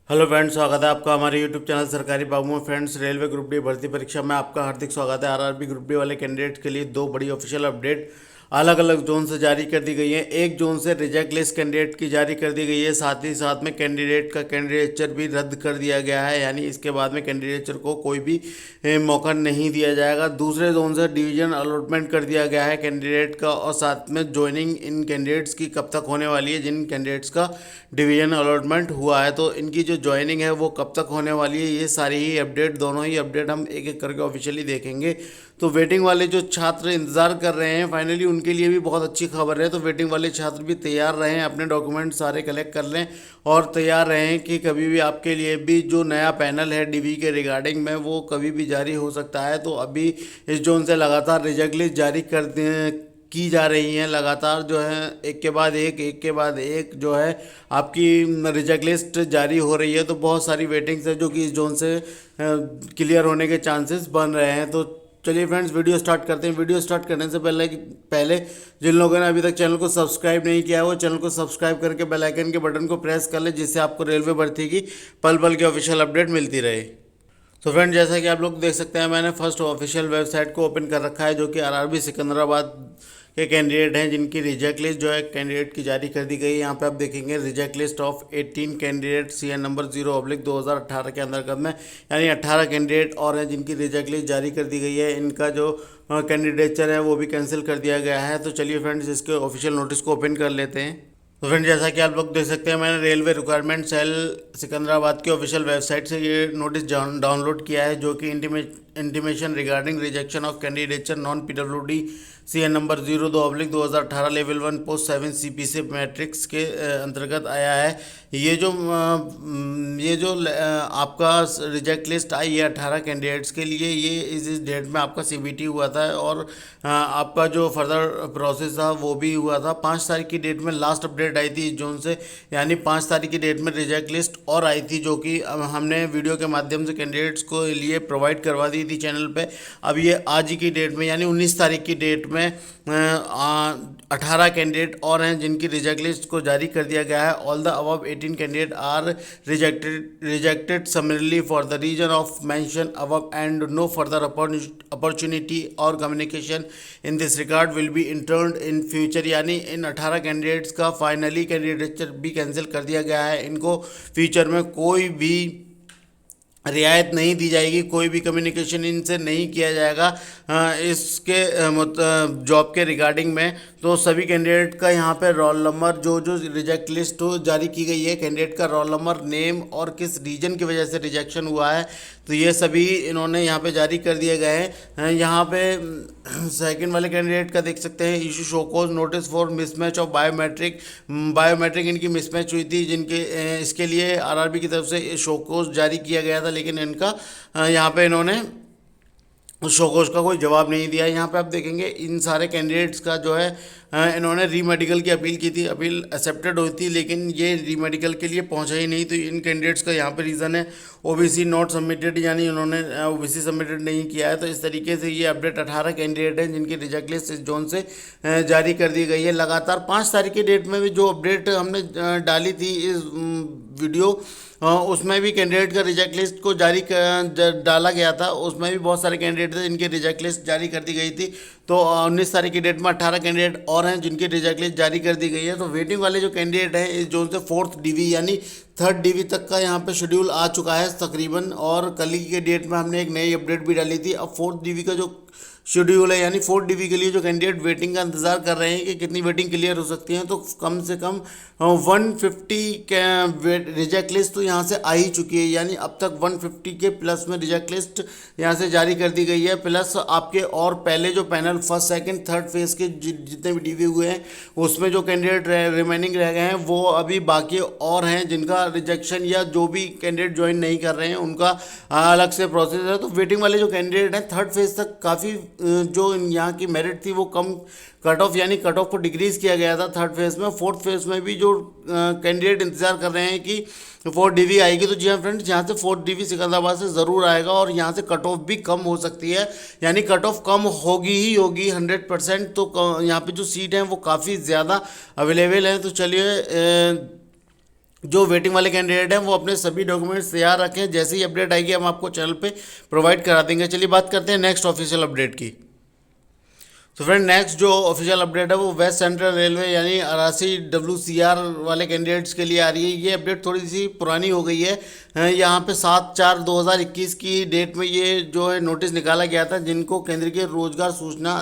Hello friends, स्वागत है आपका हमारे यूट्यूब चैनल सरकारी बाबू में। फ्रेंड्स, रेलवे ग्रुप डी भर्ती परीक्षा में आपका हार्दिक स्वागत है। आरआरबी ग्रुप डी वाले कैंडिडेट के लिए दो बड़ी ऑफिशियल अपडेट अलग अलग जोन से जारी कर दी गई है। एक जोन से रिजेक्ट लिस्ट कैंडिडेट की जारी कर दी गई है, साथ ही साथ में कैंडिडेट का कैंडिडेचर भी रद्द कर दिया गया है, यानी इसके बाद में कैंडिडेचर को कोई भी मौका नहीं दिया जाएगा। दूसरे जोन से डिवीजन अलॉटमेंट कर दिया गया है कैंडिडेट का, और साथ में ज्वाइनिंग इन कैंडिडेट्स की कब तक होने वाली है। जिन कैंडिडेट्स का डिवीजन अलॉटमेंट हुआ है तो इनकी जो ज्वाइनिंग है वो कब तक होने वाली है, ये सारी ही अपडेट, दोनों ही अपडेट हम एक एक करके ऑफिशियली देखेंगे। तो वेटिंग वाले जो छात्र इंतज़ार कर रहे हैं फाइनली, उनके लिए भी बहुत अच्छी खबर है। तो वेटिंग वाले छात्र भी तैयार रहें, अपने डॉक्यूमेंट सारे कलेक्ट कर लें और तैयार रहें कि कभी भी आपके लिए भी जो नया पैनल है डीवी के रिगार्डिंग में वो कभी भी जारी हो सकता है। तो अभी इस जोन से लगातार रिजल्ट लिस्ट जारी की जा रही हैं, लगातार जो है एक के बाद एक जो है आपकी रिजेक्ट लिस्ट जारी हो रही है। तो बहुत सारी वेटिंग्स है जो कि इस जोन से क्लियर होने के चांसेस बन रहे हैं। तो चलिए फ्रेंड्स, वीडियो स्टार्ट करते हैं। वीडियो स्टार्ट करने से पहले जिन लोगों ने अभी तक चैनल को सब्सक्राइब नहीं किया है वो चैनल को सब्सक्राइब करके बेल आइकन के बटन को प्रेस कर ले, जिससे आपको रेलवे भर्ती की पल पल की ऑफिशियल अपडेट मिलती रहे। तो फ्रेंड, जैसा कि आप लोग देख सकते हैं, मैंने फर्स्ट ऑफिशियल वेबसाइट को ओपन कर रखा है, जो कि आरआरबी सिकंदराबाद के कैंडिडेट हैं जिनकी रिजेक्ट लिस्ट जो है कैंडिडेट की जारी कर दी गई है। यहाँ पे आप देखेंगे reject list of 18 candidate CN number 0/2018 के अंतर्गत में, यानी 18 कैंडिडेट और हैं जिनकी रिजेक्ट लिस्ट जारी कर दी गई है। इनका जो कैंडिडेचर है वो भी कैंसिल कर दिया गया है। तो चलिए फ्रेंड्स, इसके ऑफिशियल नोटिस को ओपन कर लेते हैं। तो फ्रेंड, जैसा कि आप लोग देख सकते हैं, मैंने रेलवे रिक्वायरमेंट सेल सिकंदराबाद की ऑफिशियल वेबसाइट से ये नोटिस डाउनलोड किया है, जो कि intimation regarding rejection of candidature non PWD CN number 02/2018 level 1 post 7 CPC matrix के अंतर्गत आया है। ये जो आपका रिजेक्ट लिस्ट आई है 18 कैंडिडेट्स के लिए, ये इस डेट में आपका CBT हुआ था और आपका जो फर्दर प्रोसेस था वो भी हुआ था। 5 तारीख की डेट में लास्ट अपडेट आई थी इस जोन से, यानी 5 तारीख की डेट में रिजेक्ट लिस्ट और आई थी, जो कि हमने वीडियो के माध्यम से कैंडिडेट्स को लिए प्रोवाइड करवा दी थी चैनल पे। अब ये आज ही की डेट में यानी 19 तारीख की डेट में 18 कैंडिडेट और हैं जिनकी रिजेक्ट लिस्ट को जारी कर दिया गया है। All the above 18 candidate are rejected summarily for the reason of mention above and no further opportunity or communication in this regard will be interned in future, यानी इन 18 कैंडिडेट्स का फाइनली कैंडिडेचर भी कैंसिल कर दिया गया है। इनको future में कोई भी रियायत नहीं दी जाएगी, कोई भी कम्युनिकेशन इनसे नहीं किया जाएगा इसके जॉब के रिगार्डिंग में। तो सभी कैंडिडेट का यहाँ पे रोल नंबर, जो जो रिजेक्ट लिस्ट जारी की गई है, कैंडिडेट का रोल नंबर, नेम और किस रीजन की वजह से रिजेक्शन हुआ है, तो ये सभी इन्होंने यहाँ पे जारी कर दिए गए हैं। यहाँ पे सेकंड वाले कैंडिडेट का देख सकते हैं, issue show cause notice for mismatch of biometric इनकी मिसमैच हुई थी, जिनके इसके लिए आरआरबी की तरफ से शोकोज जारी किया गया था, लेकिन इनका यहाँ पे इन्होंने शोकोज का कोई जवाब नहीं दिया। यहाँ पे आप देखेंगे इन सारे कैंडिडेट्स का जो है इन्होंने रीमेडिकल की अपील की थी, अपील एक्सेप्टेड हुई थी, लेकिन ये रीमेडिकल के लिए पहुंचा ही नहीं। तो इन कैंडिडेट्स का यहाँ पे रीज़न है OBC नॉट सबमिटेड, यानी उन्होंने OBC सबमिटेड नहीं किया है। तो इस तरीके से ये अपडेट 18 कैंडिडेट हैं जिनकी रिजेक्ट लिस्ट इस जोन से जारी कर दी गई है। लगातार 5 तारीख की डेट में भी जो अपडेट हमने डाली थी इस वीडियो, उसमें भी कैंडिडेट का रिजेक्ट लिस्ट को डाला गया था, उसमें भी बहुत सारे कैंडिडेट थे जिनकी रिजेक्ट लिस्ट जारी कर दी गई थी। तो 19 तारीख की डेट में 18 कैंडिडेट और हैं जिनकी रिजेक्ट लिस्ट जारी कर दी गई है। तो वेटिंग वाले जो कैंडिडेट हैं इस जोन से 4th DV यानी 3rd DV तक का यहाँ पे शेड्यूल आ चुका है तकरीबन, और कल ही के डेट में हमने एक नई अपडेट भी डाली थी। अब 4th DV का जो शेड्यूल है, यानी 4th DV के लिए जो कैंडिडेट वेटिंग का इंतजार कर रहे हैं कि कितनी वेटिंग क्लियर हो सकती है, तो कम से कम 150 रिजेक्ट लिस्ट तो यहाँ से आ ही चुकी है, यानी अब तक 150 के प्लस में रिजेक्ट लिस्ट यहाँ से जारी कर दी गई है। प्लस आपके और पहले जो panel 1st, 2nd, 3rd phase के जितने भी DV हुए हैं उसमें जो कैंडिडेट रिमेनिंग रह गए हैं वो अभी बाकी और हैं, जिनका रिजेक्शन या जो भी कैंडिडेट ज्वाइन नहीं कर रहे हैं उनका अलग से प्रोसेस है। तो वेटिंग वाले जो कैंडिडेट हैं 3rd फेज तक काफ़ी जो यहाँ की मेरिट थी वो कम कट ऑफ, यानी कट ऑफ को डिक्रीज किया गया था 3rd फेज में। 4th फेज में भी जो कैंडिडेट इंतजार कर रहे हैं कि 4th DV आएगी, तो जी हाँ फ्रेंड्स, यहाँ से 4th DV सिकंदराबाद से ज़रूर आएगा और यहाँ से कट ऑफ भी कम हो सकती है, यानी कट ऑफ कम होगी ही होगी 100%। तो यहाँ पे जो सीट हैं वो काफ़ी ज़्यादा अवेलेबल हैं। तो चलिए जो वेटिंग वाले कैंडिडेट हैं वो अपने सभी डॉक्यूमेंट्स तैयार रखें, जैसे ही अपडेट आएगी हम आपको चैनल पे प्रोवाइड करा देंगे। चलिए बात करते हैं नेक्स्ट ऑफिशियल अपडेट की। तो फ्रेंड नेक्स्ट जो ऑफिशियल अपडेट है वो वेस्ट सेंट्रल रेलवे यानी 88 WCR वाले कैंडिडेट्स के लिए आ रही है। ये अपडेट थोड़ी सी पुरानी हो गई है। यहाँ पे 7/4/2021 की डेट में ये जो है नोटिस निकाला गया था, जिनको केंद्र के रोजगार सूचना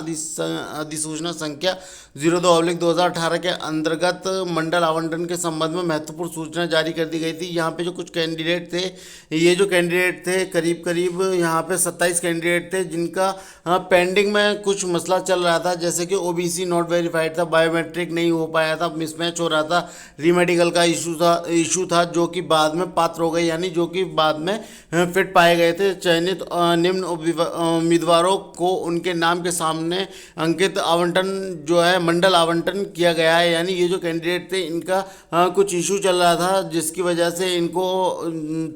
अधिसूचना संख्या 02/2018 के अंतर्गत मंडल आवंटन के संबंध में महत्वपूर्ण सूचना जारी कर दी गई थी। यहाँ पे जो कुछ कैंडिडेट थे, ये जो कैंडिडेट थे करीब करीब यहाँ पे 27 कैंडिडेट थे, जिनका पेंडिंग में कुछ मसला चल रहा था, जैसे कि ओबीसी नॉट वेरीफाइड था, बायोमेट्रिक नहीं हो पाया था, मिसमैच हो रहा था, रीमेडिकल का इशू था जो कि बाद में पात्र हो गए, यानी जो कि बाद में फिट पाए गए थे। चयनित निम्न उम्मीदवारों को उनके नाम के सामने अंकित आवंटन जो है मंडल आवंटन किया गया है। यानी ये जो कैंडिडेट थे इनका कुछ इशू चल रहा था, जिसकी वजह से इनको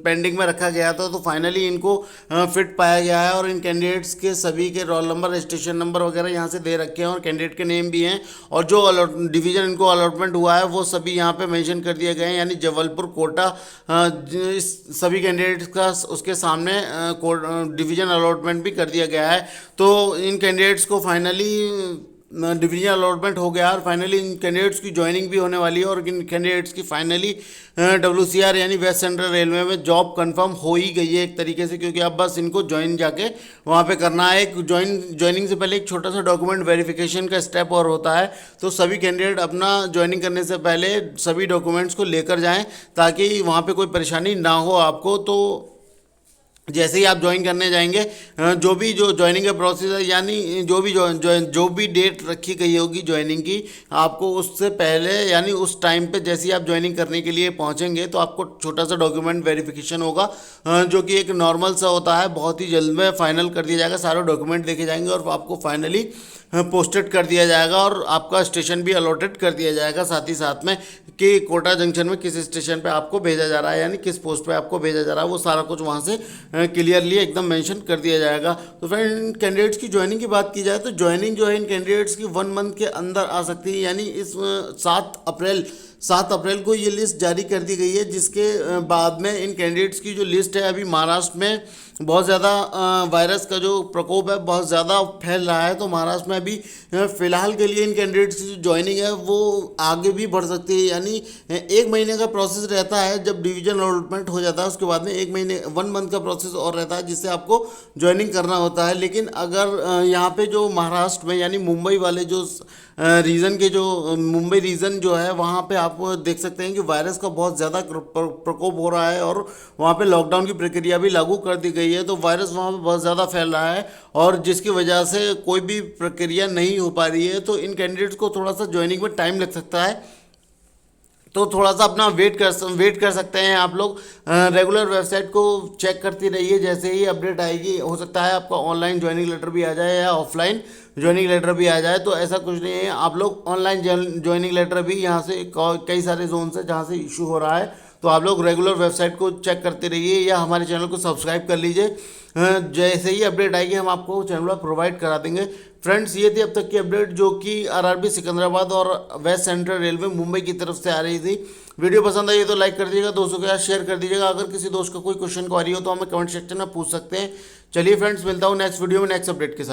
पेंडिंग में रखा गया था, तो फाइनली इनको फिट पाया गया है। और इन कैंडिडेट्स के सभी के रोल नंबर, रजिस्ट्रेशन नंबर वगैरह यहाँ से दे रखे हैं और कैंडिडेट के नेम भी हैं, और जो डिवीजन इनको अलॉटमेंट हुआ है वो सभी यहाँ पे मेंशन कर दिए गए हैं। यानी जबलपुर, कोटा, इस सभी कैंडिडेट्स का उसके सामने डिवीजन अलॉटमेंट भी कर दिया गया है। तो इन कैंडिडेट्स को फाइनली डिवीजन अलॉटमेंट हो गया और फाइनली इन कैंडिडेट्स की ज्वाइनिंग भी होने वाली है, और इन कैंडिडेट्स की फाइनली WCR यानी वेस्ट सेंट्रल रेलवे में जॉब कंफर्म हो ही गई है एक तरीके से, क्योंकि अब बस इनको ज्वाइन जाके वहाँ पे करना है। एक ज्वाइनिंग से पहले एक छोटा सा डॉक्यूमेंट वेरिफिकेशन का स्टेप और होता है, तो सभी कैंडिडेट अपना ज्वाइनिंग करने से पहले सभी डॉक्यूमेंट्स को लेकर जाएँ ताकि वहाँ पर कोई परेशानी ना हो आपको। तो जैसे ही आप ज्वाइन करने जाएंगे, जो ज्वाइनिंग का प्रोसेस है, यानी जो भी डेट रखी गई होगी ज्वाइनिंग की, आपको उससे पहले यानी उस टाइम पे जैसे ही आप ज्वाइनिंग करने के लिए पहुंचेंगे तो आपको छोटा सा डॉक्यूमेंट वेरिफिकेशन होगा, जो कि एक नॉर्मल सा होता है, बहुत ही जल्द में फाइनल कर दिया जाएगा, सारे डॉक्यूमेंट देखे जाएंगे और आपको फाइनली पोस्टेड कर दिया जाएगा और आपका स्टेशन भी अलॉटेड कर दिया जाएगा, साथ ही साथ में कि कोटा जंक्शन में किस स्टेशन पे आपको भेजा जा रहा है, यानी किस पोस्ट पे आपको भेजा जा रहा है, वो सारा कुछ वहाँ से क्लियरली एकदम मेंशन कर दिया जाएगा। तो फ्रेंड कैंडिडेट्स की ज्वाइनिंग की बात की जाए तो ज्वाइनिंग जो है इन कैंडिडेट्स की 1 मंथ के अंदर आ सकती है, यानी इस 7 अप्रैल को ये लिस्ट जारी कर दी गई है, जिसके बाद में इन कैंडिडेट्स की जो लिस्ट है, अभी महाराष्ट्र में बहुत ज़्यादा वायरस का जो प्रकोप है बहुत ज़्यादा फैल रहा है, तो महाराष्ट्र में अभी फ़िलहाल के लिए इन कैंडिडेट्स की जो ज्वाइनिंग है वो आगे भी बढ़ सकती है। यानी 1 महीने का प्रोसेस रहता है, जब डिवीजन अलॉटमेंट हो जाता है उसके बाद में 1 मंथ का प्रोसेस और रहता है जिससे आपको ज्वाइनिंग करना होता है। लेकिन अगर यहाँ पे जो महाराष्ट्र में यानी मुंबई वाले जो रीजन के जो मुंबई रीजन जो है वहाँ पे आप देख सकते हैं कि वायरस का बहुत ज़्यादा प्रकोप हो रहा है और वहाँ पे लॉकडाउन की प्रक्रिया भी लागू कर दी गई है, तो वायरस वहाँ पे बहुत ज़्यादा फैल रहा है और जिसकी वजह से कोई भी प्रक्रिया नहीं हो पा रही है। तो इन कैंडिडेट्स को थोड़ा सा ज्वाइनिंग में टाइम लग सकता है, तो थोड़ा सा अपना वेट कर सकते हैं आप लोग। रेगुलर वेबसाइट को चेक करती रहिए, जैसे ही अपडेट आएगी हो सकता है आपका ऑनलाइन ज्वाइनिंग लेटर भी आ जाए या ऑफलाइन ज्वाइनिंग लेटर भी आ जाए, तो ऐसा कुछ नहीं है, आप लोग ऑनलाइन ज्वाइनिंग लेटर भी यहाँ से कई सारे जोन से जहाँ से इशू हो रहा है, तो आप लोग रेगुलर वेबसाइट को चेक करते रहिए या हमारे चैनल को सब्सक्राइब कर लीजिए। जैसे ही अपडेट आएगी हम आपको चैनल पर प्रोवाइड करा देंगे। फ्रेंड्स ये थी अब तक की अपडेट जो कि आरआरबी सिकंदराबाद और वेस्ट सेंट्रल रेलवे मुंबई की तरफ से आ रही थी। वीडियो पसंद आई तो लाइक कर दीजिएगा, दोस्तों के साथ शेयर कर दीजिएगा। अगर किसी दोस्त का कोई क्वेश्चन क्वेरी हो तो हमें कमेंट सेक्शन में पूछ सकते हैं। चलिए फ्रेंड्स, मिलता हूँ नेक्स्ट वीडियो में नेक्स्ट अपडेट के साथ।